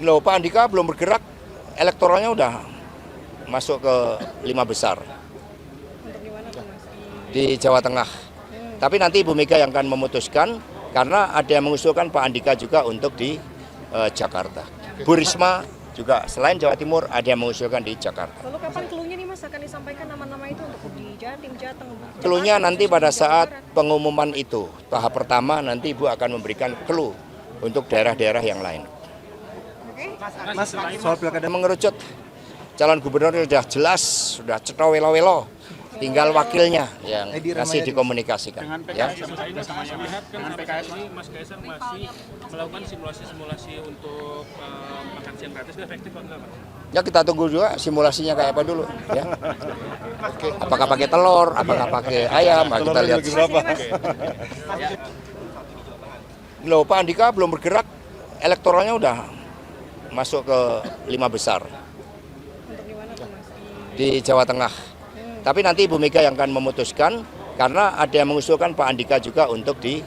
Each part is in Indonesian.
Loh, Pak Andika belum bergerak, elektoralnya udah masuk ke 5 besar Untuk di mana tuh, Mas? di Jawa Tengah. Tapi nanti Ibu Mega yang akan memutuskan karena ada yang mengusulkan Pak Andika juga untuk di Jakarta. Bu Risma juga selain Jawa Timur ada yang mengusulkan di Jakarta. Lalu kapan clue-nya nih, Mas, akan disampaikan nama-nama itu untuk di Jatim, Jateng? Clue-nya nanti pada saat pengumuman itu. Tahap pertama nanti Ibu akan memberikan clue untuk daerah-daerah yang lain. Oke. Mas, soal pilkada Mengerucut calon gubernur sudah jelas, sudah cetha welo-welo. Tinggal wakilnya yang masih dikomunikasikan. dengan Ya. PKS saya lihat dengan PKS ini Mas Kaisang masih melakukan simulasi-simulasi untuk makan siang gratis, itu efektif atau enggak, Mas? Ya kita tunggu juga simulasinya kayak apa dulu. Ya. Apakah pakai telur, apakah pakai ayam, nah, kita lihat. Loh, Pak Andika belum bergerak, elektoralnya udah masuk ke 5 besar Untuk di mana tuh, Mas? di Jawa Tengah. Tapi nanti Ibu Mega yang akan memutuskan karena ada yang mengusulkan Pak Andika juga untuk di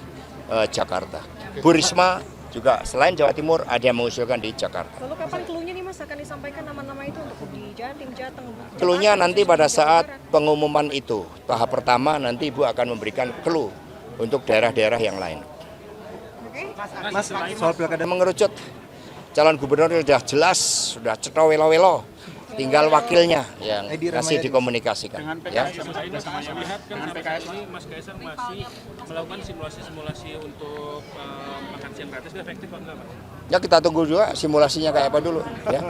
Jakarta. Bu Risma juga selain Jawa Timur ada yang mengusulkan di Jakarta. Lalu kapan clue-nya nih, Mas, akan disampaikan nama-nama itu untuk di Jatim, Jateng? Clue-nya nanti pada saat pengumuman itu. Tahap pertama nanti Ibu akan memberikan clue untuk daerah-daerah yang lain. Oke. Mas, soal pilkada Mengerucut calon gubernur sudah jelas, sudah cetha welo-welo. Tinggal wakilnya yang masih dikomunikasikan. dengan Ya. PKS saya lihat dengan PKS ini Mas Kaisang masih melakukan simulasi-simulasi untuk makan siang gratis, itu efektif atau enggak, Mas? Ya kita tunggu juga simulasinya kayak apa dulu. Ya.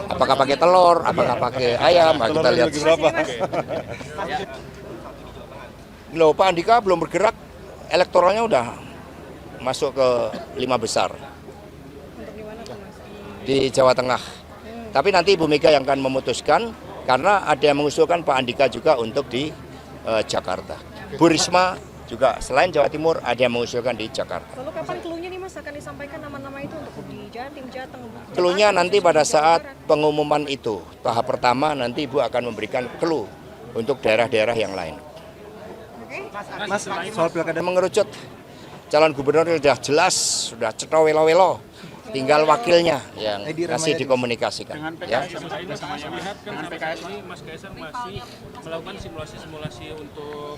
Apakah pakai telur, apakah pakai ayam, nah, kita lihat. Loh, Pak Andika belum bergerak, elektoralnya udah masuk ke 5 besar Untuk di mana tuh, Mas? di Jawa Tengah. Tapi nanti Ibu Mega yang akan memutuskan karena ada yang mengusulkan Pak Andika juga untuk di Jakarta. Bu Risma juga selain Jawa Timur ada yang mengusulkan di Jakarta. Lalu kapan clue-nya nih, Mas, akan disampaikan nama-nama itu untuk di Jatim, Jateng? Clue-nya nanti pada saat pengumuman itu. Tahap pertama nanti Ibu akan memberikan clue untuk daerah-daerah yang lain. Oke. Mas, soal pilkada Mengerucut calon gubernur sudah jelas, sudah cetha welo-welo. Tinggal wakilnya yang masih dikomunikasikan. dengan Ya. PKS saya lihat dengan PKS ini Mas Kaisang masih melakukan simulasi-simulasi untuk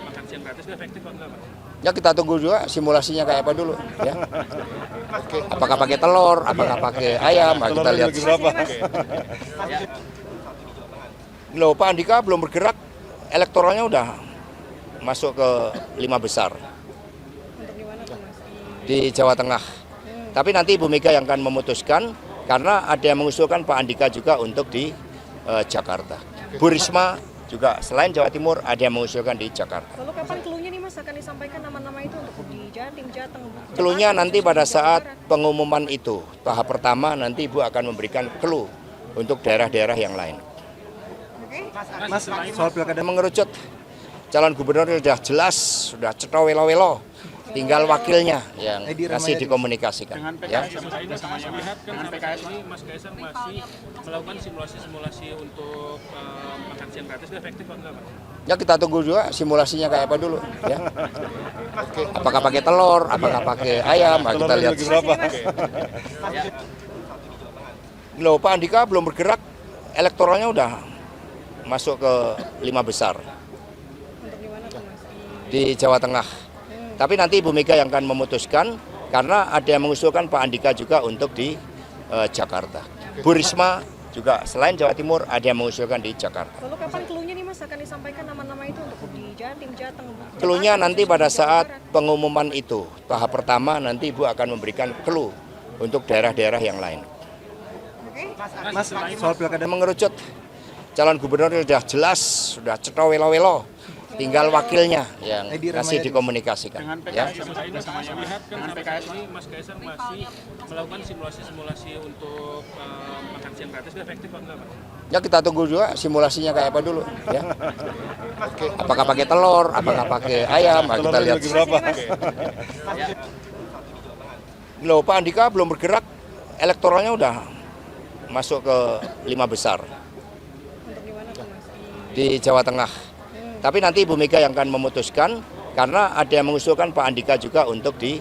makan siang gratis, itu efektif atau enggak, Mas? Ya kita tunggu juga simulasinya kayak apa dulu. Ya. Apakah pakai telur, apakah pakai ayam, nah, kita lihat. Loh, Pak Andika belum bergerak, elektoralnya udah masuk ke 5 besar Untuk di mana tuh, Mas? di Jawa Tengah. Tapi nanti Ibu Mega yang akan memutuskan karena ada yang mengusulkan Pak Andika juga untuk di Jakarta. Bu Risma juga selain Jawa Timur ada yang mengusulkan di Jakarta. Lalu kapan clue-nya nih, Mas, akan disampaikan nama-nama itu untuk di Jatim, Jateng? Clue-nya nanti pada saat pengumuman itu. Tahap pertama nanti Ibu akan memberikan clue untuk daerah-daerah yang lain. Oke. Mas, soal pilkada Mengerucut calon gubernur sudah jelas, sudah cetha welo-welo. Tinggal wakilnya yang masih dikomunikasikan. dengan Ya. PKS saya lihat dengan PKS ini Mas Kaisang masih melakukan simulasi-simulasi untuk makan siang gratis, itu efektif atau enggak, Mas? Ya kita tunggu juga simulasinya kayak apa dulu. Ya. Apakah pakai telur, apakah pakai ayam, nah, kita lihat. Loh, Pak Andika belum bergerak, elektoralnya udah masuk ke 5 besar Untuk di mana tuh, Mas? di Jawa Tengah. Tapi nanti Ibu Mega yang akan memutuskan karena ada yang mengusulkan Pak Andika juga untuk di Jakarta. Bu Risma juga selain Jawa Timur ada yang mengusulkan di Jakarta. Lalu kapan clue-nya nih, Mas, akan disampaikan nama-nama itu untuk di Jatim, Jateng? Clue-nya nanti pada saat pengumuman itu. Tahap pertama nanti Ibu akan memberikan clue untuk daerah-daerah yang lain. Oke. Mas, soal pilkada Mengerucut calon gubernur sudah jelas, sudah cetha welo-welo. Tinggal wakilnya yang masih dikomunikasikan. dengan Ya. PKS saya lihat dengan PKS ini Mas Kaisang masih melakukan simulasi-simulasi untuk makan siang gratis, itu efektif atau enggak, Mas? Ya kita tunggu juga simulasinya kayak apa dulu. Ya. Apakah pakai telur, apakah pakai ayam, nah, kita lihat. Loh, Pak Andika belum bergerak, elektoralnya udah masuk ke 5 besar Untuk di mana tuh, Mas? di Jawa Tengah. Tapi nanti Ibu Mega yang akan memutuskan karena ada yang mengusulkan Pak Andika juga untuk di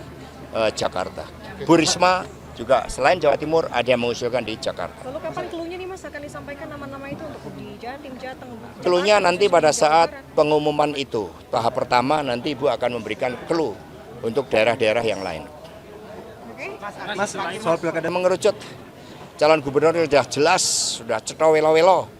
Jakarta. Bu Risma juga selain Jawa Timur ada yang mengusulkan di Jakarta. Lalu kapan clue-nya nih Mas akan disampaikan nama-nama itu untuk di Jatim, Jateng? Clue-nya nanti pada saat pengumuman itu. Tahap pertama nanti Ibu akan memberikan clue untuk daerah-daerah yang lain. Oke. Mas, soal pilkada Mengerucut calon gubernur sudah jelas, sudah cetha welo-welo.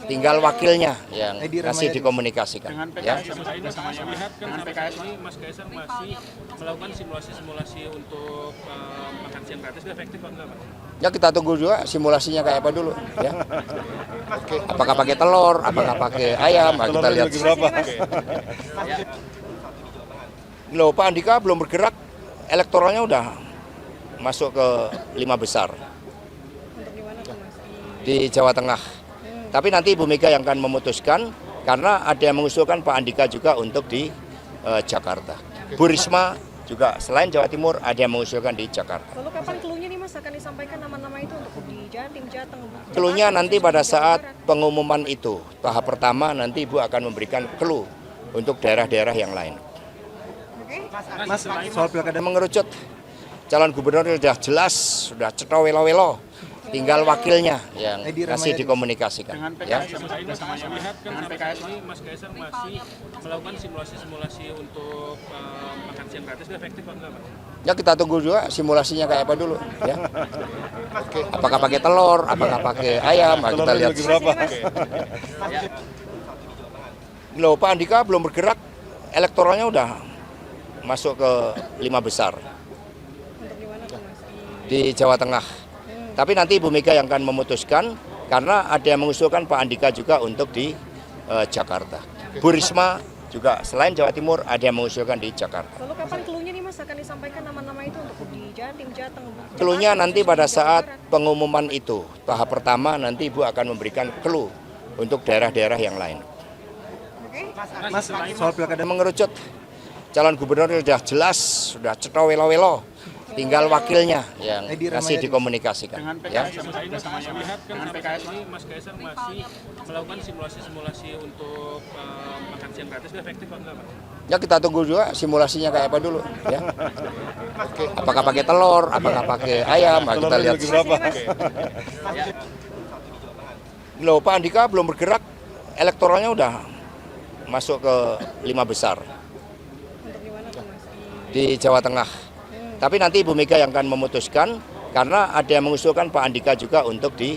Tinggal wakilnya yang masih dikomunikasikan. Dengan Ya. PKS sama melihat kan sampai PKS ini Mas Kaisang masih melakukan simulasi-simulasi untuk makan siang gratis, itu efektif apa enggak, Pak? Ya kita tunggu juga simulasinya kayak apa dulu. Ya. Apakah pakai telur, apakah pakai ayam, nah, kita lihat. Loh, Pak Andika belum bergerak, elektoralnya udah masuk ke 5 besar Untuk di mana tuh Mas? di Jawa Tengah. Tapi nanti Ibu Mega yang akan memutuskan karena ada yang mengusulkan Pak Andika juga untuk di Jakarta. Bu Risma juga selain Jawa Timur ada yang mengusulkan di Jakarta. Lalu kapan clue-nya nih Mas akan disampaikan nama-nama itu untuk di Jatim, Jateng? Clue-nya nanti pada saat pengumuman itu. Tahap pertama nanti Ibu akan memberikan clue untuk daerah-daerah yang lain. Oke. Mas, soal pilkada Mengerucut calon gubernur sudah jelas, sudah cetha welo-welo. Tinggal wakilnya yang masih dikomunikasikan. Dengan Ya. PKS sama melihat kan sampai PKS ini Mas Kaisang masih melakukan simulasi-simulasi untuk makan siang gratis, itu efektif apa enggak, Pak? Ya kita tunggu juga simulasinya kayak apa dulu. Ya. Apakah pakai telur, apakah pakai ayam, nah, kita lihat. Loh, Pak Andika belum bergerak, elektoralnya udah masuk ke 5 besar Untuk di mana tuh Mas? di Jawa Tengah. Tapi nanti Ibu Mega yang akan memutuskan karena ada yang mengusulkan Pak Andika juga untuk di Jakarta. Bu Risma juga selain Jawa Timur ada yang mengusulkan di Jakarta. Lalu kapan clue-nya nih Mas akan disampaikan nama-nama itu untuk di Jatim, Jateng? Clue-nya nanti pada saat pengumuman itu. Tahap pertama nanti Ibu akan memberikan clue untuk daerah-daerah yang lain. Oke. Mas, soal pilkada Mengerucut calon gubernur sudah jelas, sudah cetha welo-welo. Tinggal wakilnya yang masih dikomunikasikan. Dengan Ya. PKS sama melihat kan sampai PKS ini Mas Kaisang masih melakukan simulasi-simulasi untuk makan siang gratis, itu efektif apa enggak, Pak? Ya kita tunggu juga simulasinya kayak apa dulu. Ya. Apakah pakai telur, apakah pakai ayam, nah, kita lihat. Loh, Pak Andika belum bergerak, elektoralnya udah masuk ke 5 besar Untuk di mana tuh Mas? di Jawa Tengah. Tapi nanti Ibu Mega yang akan memutuskan karena ada yang mengusulkan Pak Andika juga untuk di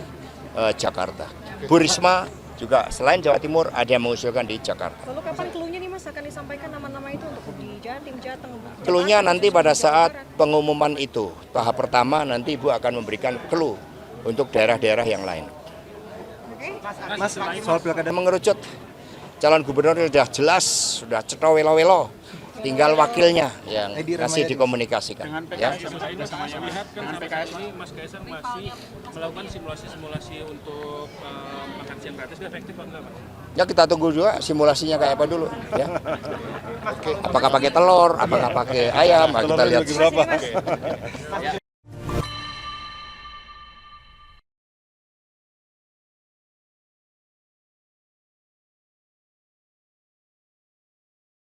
Jakarta. Bu Risma juga selain Jawa Timur ada yang mengusulkan di Jakarta. Lalu kapan clue-nya nih Mas akan disampaikan nama-nama itu untuk di Jatim, Jateng? Clue-nya nanti pada saat pengumuman itu. Tahap pertama nanti Ibu akan memberikan clue untuk daerah-daerah yang lain. Oke. Mas, soal pilkada Mengerucut calon gubernur sudah jelas, sudah cetha welo-welo. Tinggal wakilnya yang masih dikomunikasikan. Dengan Ya. PKS sama melihat kan sampai PKS ini Mas Kaisang masih melakukan simulasi-simulasi untuk makan siang gratis, itu efektif apa enggak, Pak? Ya kita tunggu juga simulasinya kayak apa dulu. Ya. Apakah pakai telur, apakah pakai ayam, nah, kita lihat.